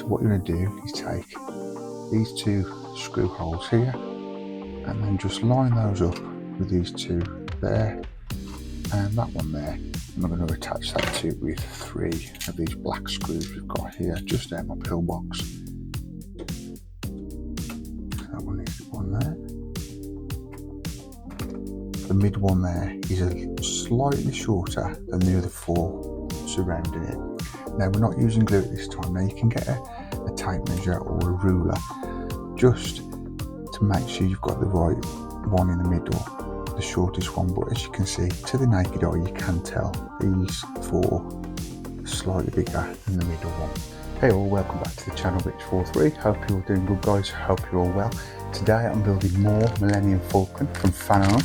So what you're going to do is take these two screw holes here and then just line those up with these two there and that one there, and I'm going to attach that to it with 3 of these black screws we've got here just out my pillbox. That one is the one there. The mid one there is slightly shorter than the other 4 surrounding it. Now we're not using glue at this time. Now you can get a tape measure or a ruler just to make sure you've got the right one in the middle, the shortest one, but as you can see to the naked eye you can tell these 4 are slightly bigger than the middle one. Hey all, welcome back to the channel Rich43. Hope you're all doing good guys, hope you're all well. Today I'm building more Millennium Falcon from Falcon.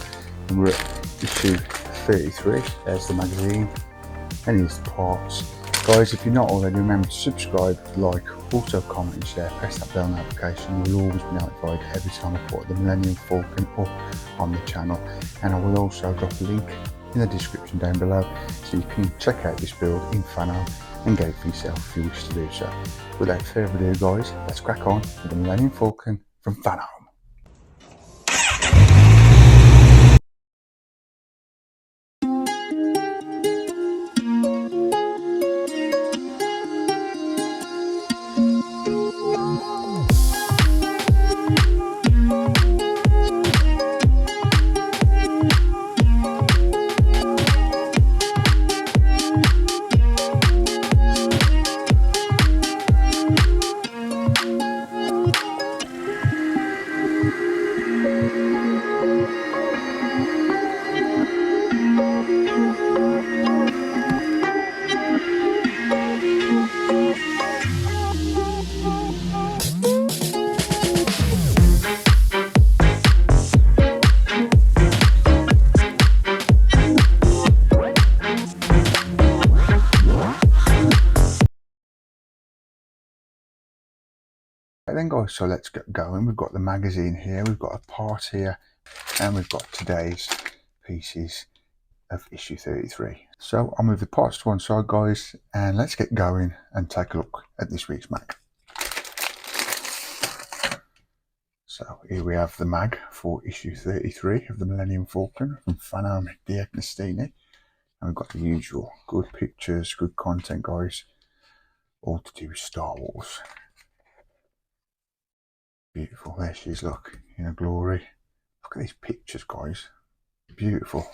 We're at issue 33, there's the magazine and here's the parts. Guys, if you're not already, remember to subscribe, like, also comment and share, press that bell notification. You'll always be notified every time I put the Millennium Falcon up on the channel. And I will also drop a link in the description down below so you can check out this build in Falcon and get it for yourself if you wish to do so. Without further ado guys, let's crack on with the Millennium Falcon from Falcon. Then guys, so let's get going. We've got the magazine here, we've got a part here, and we've got today's pieces of issue 33. So I'll move the parts to one side guys, and let's get going and take a look at this week's mag. So here we have the mag for issue 33 of the Millennium Falcon from Falcon di Agostini, and we've got the usual good pictures, good content guys, all to do with Star Wars. Beautiful, there she is, look, in her glory. Look at these pictures guys, beautiful.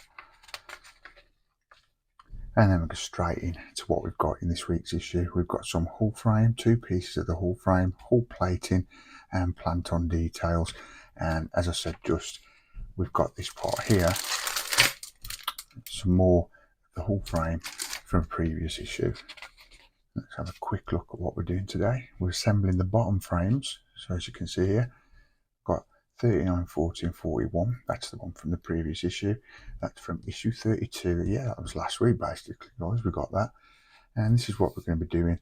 And then we go straight in to what we've got in this week's issue. We've got some hull frame, 2 pieces of the hull frame, hull plating and plant-on details. And as I said, just we've got this part here, some more of the hull frame from a previous issue. Let's have a quick look at what we're doing today. We're assembling the bottom frames. So as you can see here, got 39, 40 and 41. That's the one from the previous issue. That's from issue 32. Yeah, that was last week basically guys, we got that. And this is what we're going to be doing.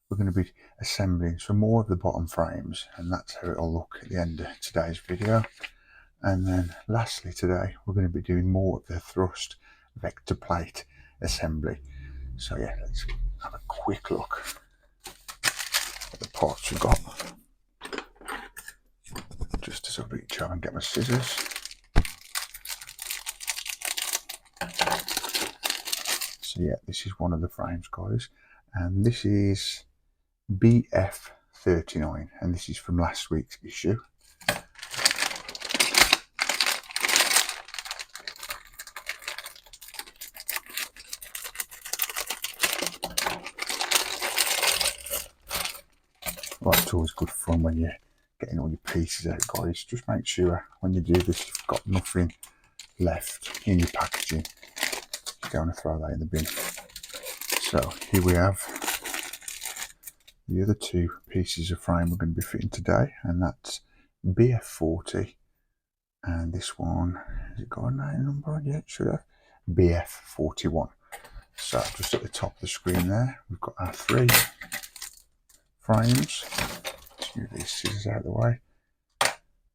We're going to be assembling some more of the bottom frames, and that's how it'll look at the end of today's video. And then lastly today, we're going to be doing more of the thrust vector plate assembly. So yeah, let's have a quick look at the parts we've got. Just as I reach out and get my scissors. So yeah, this is one of the frames guys, and this is BF39, and this is from last week's issue. Right, it's always good fun when you're getting all your pieces out guys. Just make sure when you do this you've got nothing left in your packaging. You don't want to throw that in the bin. So here we have the other 2 pieces of frame we're going to be fitting today, and that's BF40, and this one, has it got a name number on? Yeah, it should have. BF41. So just at the top of the screen there, we've got our 3 frames. Let's move these scissors out of the way.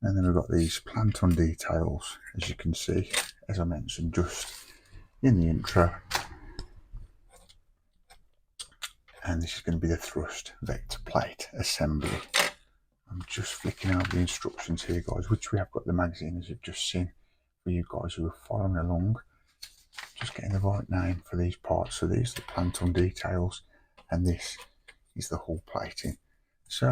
And then we've got these plant-on details, as you can see, as I mentioned just in the intro. and this is going to be the thrust vector plate assembly. I'm just flicking over the instructions here, guys, which we have got the magazine, as you've just seen, for you guys who are following along. Just getting the right name for these parts. So these are the plant-on details, and this is the hull plating. So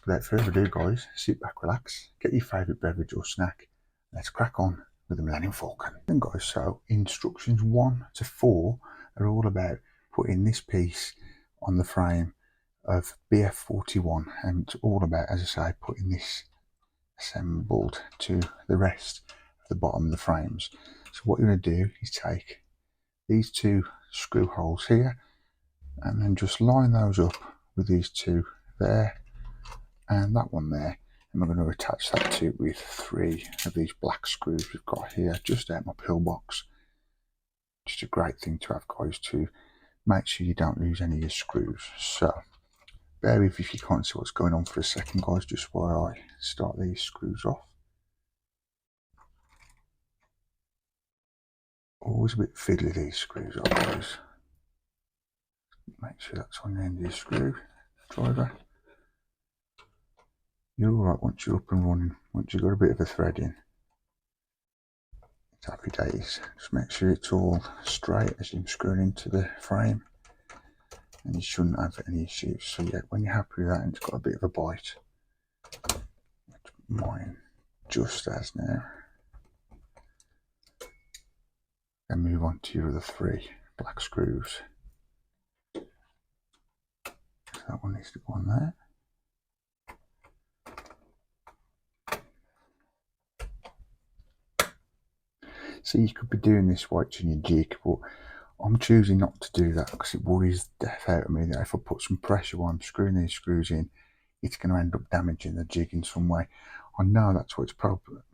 without further ado, guys, sit back, relax, get your favourite beverage or snack. Let's crack on with the Millennium Falcon. Then, guys, so instructions 1 to 4 are all about putting this piece on the frame of BF41, and it's all about, as I say, putting this assembled to the rest of the bottom of the frames. So what you're going to do is take these 2 screw holes here and then just line those up with these 2 there and that one there, and we're going to attach that to with 3 of these black screws we've got here just out my pillbox. Just a great thing to have, guys, to make sure you don't lose any of your screws. So bear with if you can't see what's going on for a second, guys, just while I start these screws off. Always a bit fiddly, these screws are, guys. Make sure that's on the end of your screw driver. You're alright once you're up and running. Once you've got a bit of a thread in, it's happy days. Just make sure it's all straight as you're screwing into the frame, and you shouldn't have any issues. So yeah, when you're happy with that and it's got a bit of a bite, which mine just has now, then move on to your other 3 black screws. So that one needs to go on there. So you could be doing this watching your jig, but I'm choosing not to do that because it worries the death out of me that if I put some pressure while I'm screwing these screws in, it's going to end up damaging the jig in some way. I know that's what it's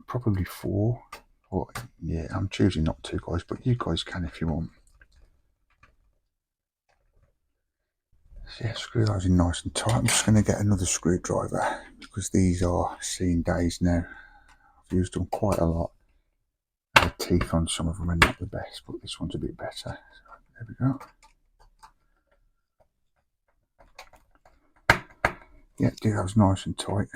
probably for, but yeah, I'm choosing not to, guys, but you guys can if you want. So yeah, screw those in nice and tight. I'm just going to get another screwdriver because these are seen days now. I've used them quite a lot. The teeth on some of them are not the best, but this one's a bit better. So there we go. Yeah, do those nice and tight.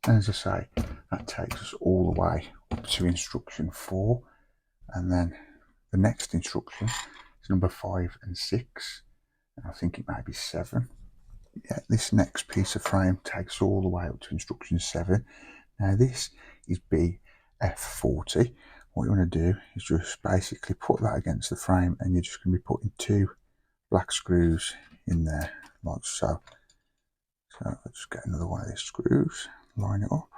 And as I say, that takes us all the way up to instruction 4, and then the next instruction is number 5 and 6, and I think it might be 7. Yeah, this next piece of frame takes all the way up to instruction 7. Now this is BF40. What you want to do is just basically put that against the frame, and you're just going to be putting 2 black screws in there, like so. So let's just get another one of these screws, line it up.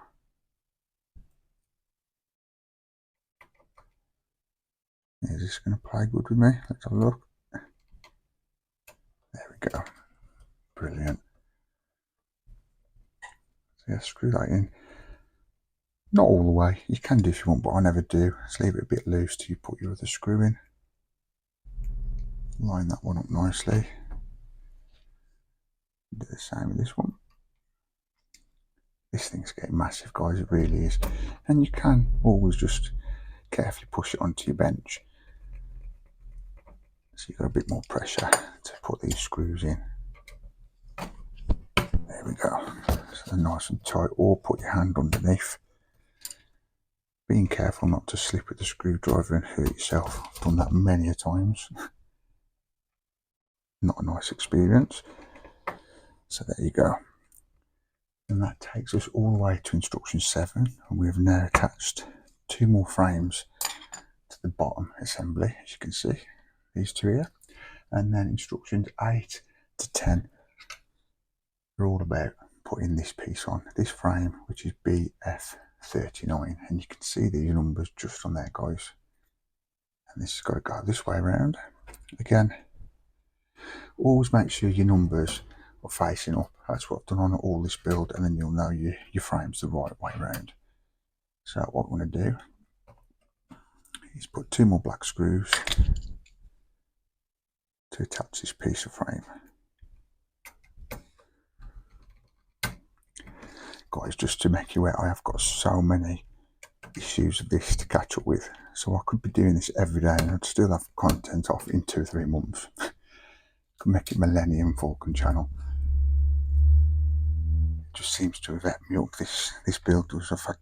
Is this going to play good with me? Let's have a look. There we go. Brilliant. So yeah, screw that in. Not all the way. You can do if you want, but I never do. Just leave it a bit loose till you put your other screw in. Line that one up nicely. Do the same with this one. This thing's getting massive, guys, it really is. And you can always just carefully push it onto your bench, so you've got a bit more pressure to put these screws in. There we go. So they're nice and tight, or put your hand underneath. Being careful not to slip with the screwdriver and hurt yourself. I've done that many a times. Not a nice experience. So there you go. And that takes us all the way to instruction 7, and we have now attached 2 more frames to the bottom assembly, as you can see, these 2 here. And then instructions 8 to 10 are all about putting this piece on, this frame, which is BF39, and you can see these numbers just on there, guys. And this has got to go this way around. Again, always make sure your numbers are facing up. That's what I've done on all this build, and then you'll know your frame's the right way around. So what we're going to do is put 2 more black screws to attach this piece of frame. Guys, just to make you aware, I have got so many issues of this to catch up with, so I could be doing this every day and I'd still have content off in 2 or 3 months. make it Millennium Falcon channel. It just seems to have ate me up, this build does. I've had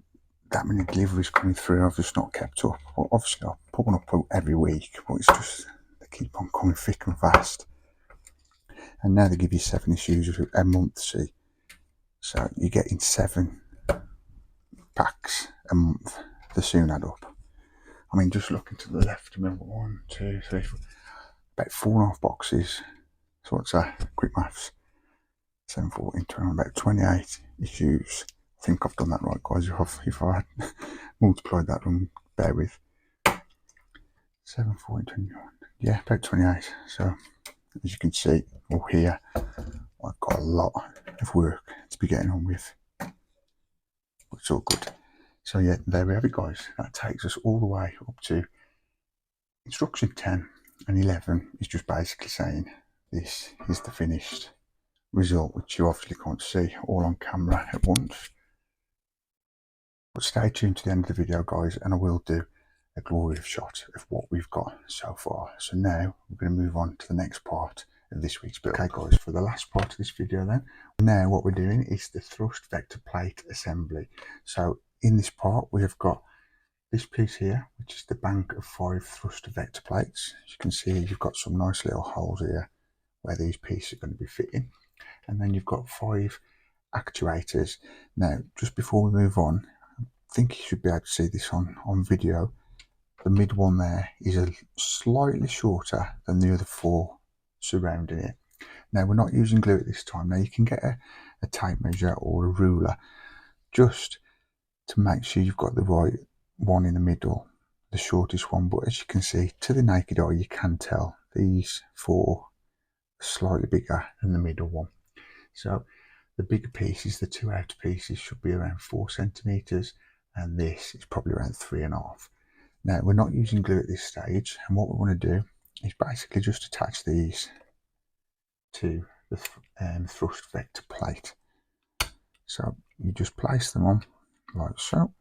that many deliveries coming through, I've just not kept up. Well, obviously I put one up every week, but it's just they keep on coming thick and fast. And now they give you 7 issues a month, see. So you're getting 7 packs a month. They soon add up. I mean, just looking to the left, remember 1, 2, 3, 4, about 4.5 boxes. So what's that? Quick maths. 7, 14, 20, about 28 issues. I think I've done that right, guys. If I had multiplied that, bear with. 7, 14, 21. Yeah, about 28. So as you can see, or hear, I've got a lot of work to be getting on with. But it's all good. So yeah, there we have it, guys. That takes us all the way up to instruction 10 and 11 is just basically saying this is the finished result, which you obviously can't see all on camera at once. But stay tuned to the end of the video, guys, and I will do a glorious shot of what we've got so far. So now we're going to move on to the next part of this week's build. Okay, guys, for the last part of this video then, now what we're doing is the thrust vector plate assembly. So in this part we have got this piece here, which is the bank of 5 thrust vector plates. As you can see, you've got some nice little holes here where these pieces are going to be fitting, and then you've got 5 actuators. Now just before we move on, I think you should be able to see this on video. The mid one there is a slightly shorter than the other 4 surrounding it. Now we're not using glue at this time. Now you can get a tape measure or a ruler just to make sure you've got the right one in the middle, the shortest one. But as you can see, to the naked eye, you can tell these 4 are slightly bigger than the middle one. So the bigger pieces, the 2 outer pieces, should be around 4 centimeters, and this is probably around 3.5. Now we're not using glue at this stage, and what we want to do is basically just attach these to the thrust vector plate. So you just place them on like so.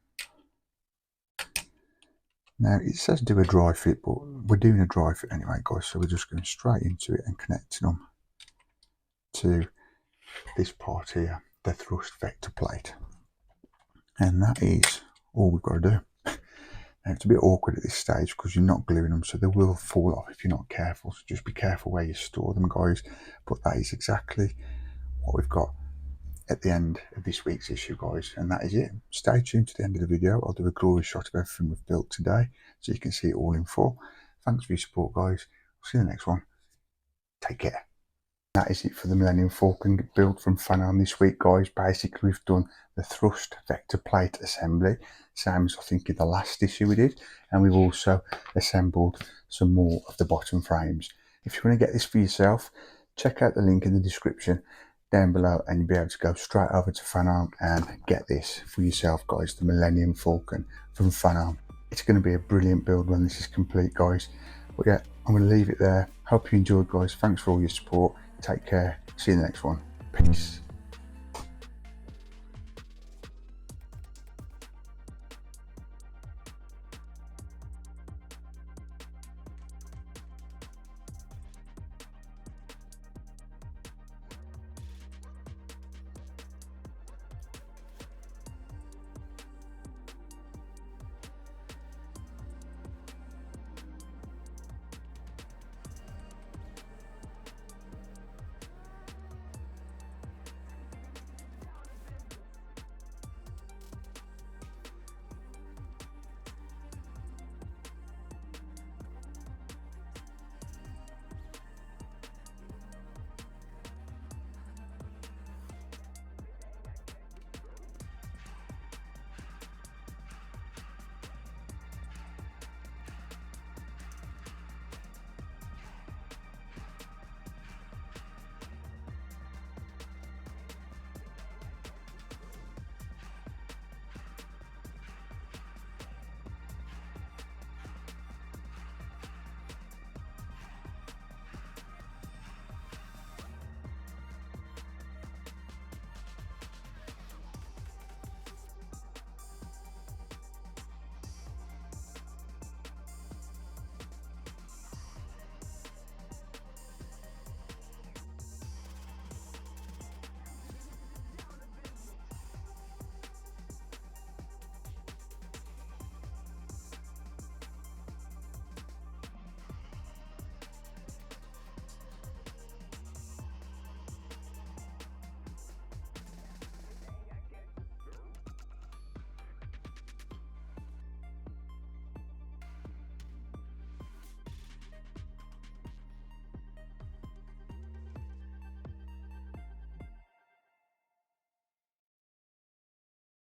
Now it says do a dry fit, but we're doing a dry fit anyway, guys, so we're just going straight into it and connecting them to this part here, the thrust vector plate. And that is all we've got to do. Now it's a bit awkward at this stage because you're not gluing them, so they will fall off if you're not careful. So just be careful where you store them, guys. But that is exactly what we've got at the end of this week's issue, guys, and that is it. Stay tuned to the end of the video. I'll do a glorious shot of everything we've built today so you can see it all in full. Thanks for your support, guys. I'll see you in the next one. Take care. That is it for the Millennium Falcon build from Fan this week, guys. Basically we've done the thrust vector plate assembly, same as I think in the last issue we did, and we've also assembled some more of the bottom frames. If you want to get this for yourself, check out the link in the description down below, and you'll be able to go straight over to Fan and get this for yourself, guys, the Millennium Falcon from Fan. It's going to be a brilliant build when this is complete, guys. But yeah, I'm going to leave it there. Hope you enjoyed, guys. Thanks for all your support. Take care. See you in the next one. Peace.